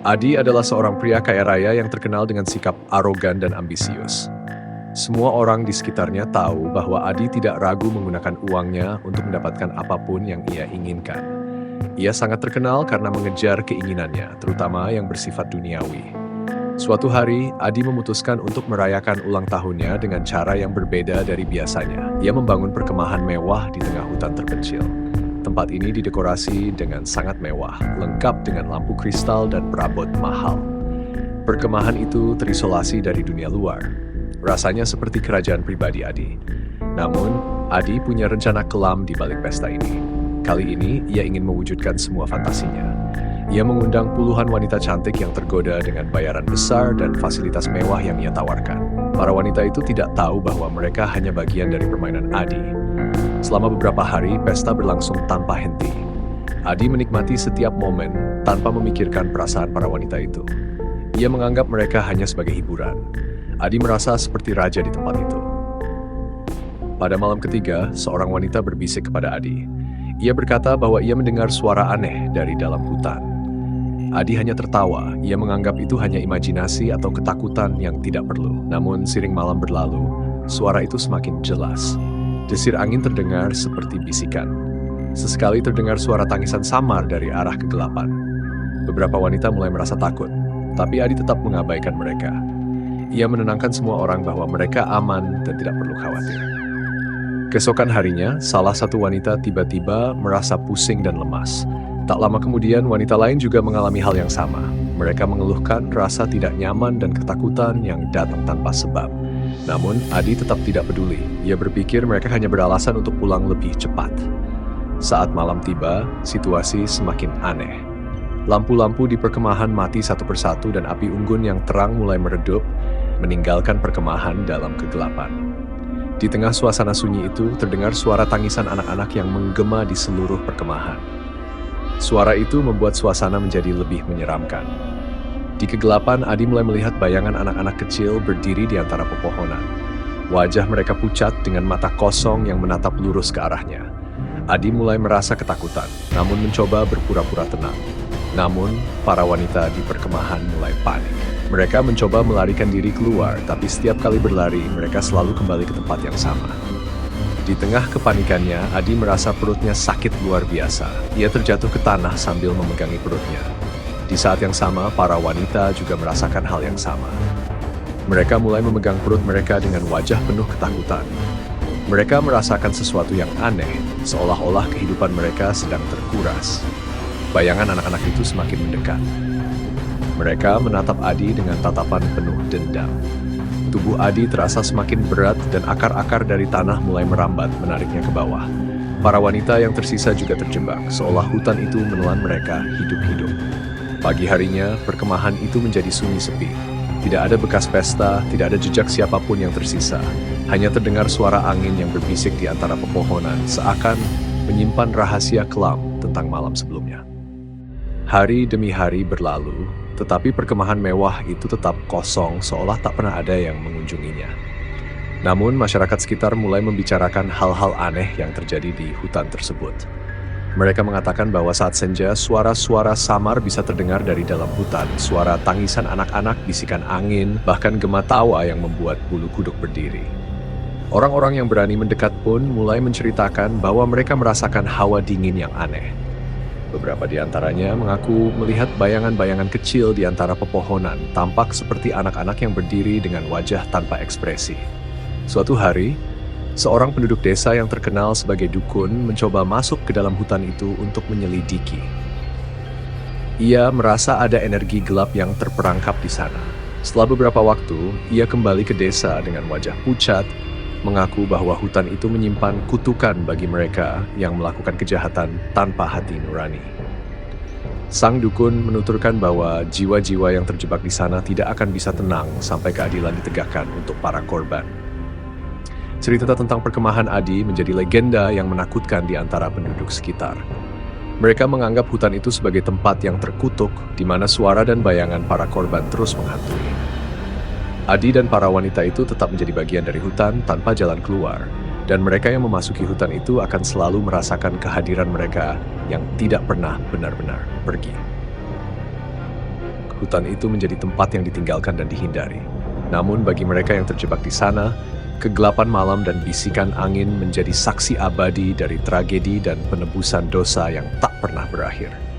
Adi adalah seorang pria kaya raya yang terkenal dengan sikap arogan dan ambisius. Semua orang di sekitarnya tahu bahwa Adi tidak ragu menggunakan uangnya untuk mendapatkan apapun yang ia inginkan. Ia sangat terkenal karena mengejar keinginannya, terutama yang bersifat duniawi. Suatu hari, Adi memutuskan untuk merayakan ulang tahunnya dengan cara yang berbeda dari biasanya. Ia membangun perkemahan mewah di tengah hutan terpencil. Tempat ini didekorasi dengan sangat mewah, lengkap dengan lampu kristal dan perabot mahal. Perkemahan itu terisolasi dari dunia luar. Rasanya seperti kerajaan pribadi Adi. Namun, Adi punya rencana kelam di balik pesta ini. Kali ini, ia ingin mewujudkan semua fantasinya. Ia mengundang puluhan wanita cantik yang tergoda dengan bayaran besar dan fasilitas mewah yang ia tawarkan. Para wanita itu tidak tahu bahwa mereka hanya bagian dari permainan Adi. Selama beberapa hari, pesta berlangsung tanpa henti. Adi menikmati setiap momen tanpa memikirkan perasaan para wanita itu. Ia menganggap mereka hanya sebagai hiburan. Adi merasa seperti raja di tempat itu. Pada malam ketiga, seorang wanita berbisik kepada Adi. Ia berkata bahwa ia mendengar suara aneh dari dalam hutan. Adi hanya tertawa, ia menganggap itu hanya imajinasi atau ketakutan yang tidak perlu. Namun, seiring malam berlalu, suara itu semakin jelas. Desir angin terdengar seperti bisikan. Sesekali terdengar suara tangisan samar dari arah kegelapan. Beberapa wanita mulai merasa takut, tapi Adi tetap mengabaikan mereka. Ia menenangkan semua orang bahwa mereka aman dan tidak perlu khawatir. Keesokan harinya, salah satu wanita tiba-tiba merasa pusing dan lemas. Tak lama kemudian, wanita lain juga mengalami hal yang sama. Mereka mengeluhkan rasa tidak nyaman dan ketakutan yang datang tanpa sebab. Namun, Adi tetap tidak peduli. Ia berpikir mereka hanya beralasan untuk pulang lebih cepat. Saat malam tiba, situasi semakin aneh. Lampu-lampu di perkemahan mati satu persatu dan api unggun yang terang mulai meredup, meninggalkan perkemahan dalam kegelapan. Di tengah suasana sunyi itu, terdengar suara tangisan anak-anak yang menggema di seluruh perkemahan. Suara itu membuat suasana menjadi lebih menyeramkan. Di kegelapan, Adi mulai melihat bayangan anak-anak kecil berdiri di antara pepohonan. Wajah mereka pucat dengan mata kosong yang menatap lurus ke arahnya. Adi mulai merasa ketakutan, namun mencoba berpura-pura tenang. Namun, para wanita di perkemahan mulai panik. Mereka mencoba melarikan diri keluar, tapi setiap kali berlari, mereka selalu kembali ke tempat yang sama. Di tengah kepanikannya, Adi merasa perutnya sakit luar biasa. Ia terjatuh ke tanah sambil memegangi perutnya. Di saat yang sama, para wanita juga merasakan hal yang sama. Mereka mulai memegang perut mereka dengan wajah penuh ketakutan. Mereka merasakan sesuatu yang aneh, seolah-olah kehidupan mereka sedang terkuras. Bayangan anak-anak itu semakin mendekat. Mereka menatap Adi dengan tatapan penuh dendam. Tubuh Adi terasa semakin berat dan akar-akar dari tanah mulai merambat, menariknya ke bawah. Para wanita yang tersisa juga terjebak, seolah hutan itu menelan mereka hidup-hidup. Pagi harinya, perkemahan itu menjadi sunyi sepi. Tidak ada bekas pesta, tidak ada jejak siapapun yang tersisa. Hanya terdengar suara angin yang berbisik di antara pepohonan, seakan menyimpan rahasia kelam tentang malam sebelumnya. Hari demi hari berlalu, tetapi perkemahan mewah itu tetap kosong, seolah tak pernah ada yang mengunjunginya. Namun, masyarakat sekitar mulai membicarakan hal-hal aneh yang terjadi di hutan tersebut. Mereka mengatakan bahwa saat senja, suara-suara samar bisa terdengar dari dalam hutan. Suara tangisan anak-anak, bisikan angin, bahkan gema tawa yang membuat bulu kuduk berdiri. Orang-orang yang berani mendekat pun mulai menceritakan bahwa mereka merasakan hawa dingin yang aneh. Beberapa di antaranya mengaku melihat bayangan-bayangan kecil di antara pepohonan, tampak seperti anak-anak yang berdiri dengan wajah tanpa ekspresi. Suatu hari, seorang penduduk desa yang terkenal sebagai dukun mencoba masuk ke dalam hutan itu untuk menyelidiki. Ia merasa ada energi gelap yang terperangkap di sana. Setelah beberapa waktu, ia kembali ke desa dengan wajah pucat, mengaku bahwa hutan itu menyimpan kutukan bagi mereka yang melakukan kejahatan tanpa hati nurani. Sang dukun menuturkan bahwa jiwa-jiwa yang terjebak di sana tidak akan bisa tenang sampai keadilan ditegakkan untuk para korban. Cerita tentang perkemahan Adi menjadi legenda yang menakutkan di antara penduduk sekitar. Mereka menganggap hutan itu sebagai tempat yang terkutuk, di mana suara dan bayangan para korban terus menghantui. Adi dan para wanita itu tetap menjadi bagian dari hutan tanpa jalan keluar, dan mereka yang memasuki hutan itu akan selalu merasakan kehadiran mereka yang tidak pernah benar-benar pergi. Hutan itu menjadi tempat yang ditinggalkan dan dihindari. Namun bagi mereka yang terjebak di sana, kegelapan malam dan bisikan angin menjadi saksi abadi dari tragedi dan penebusan dosa yang tak pernah berakhir.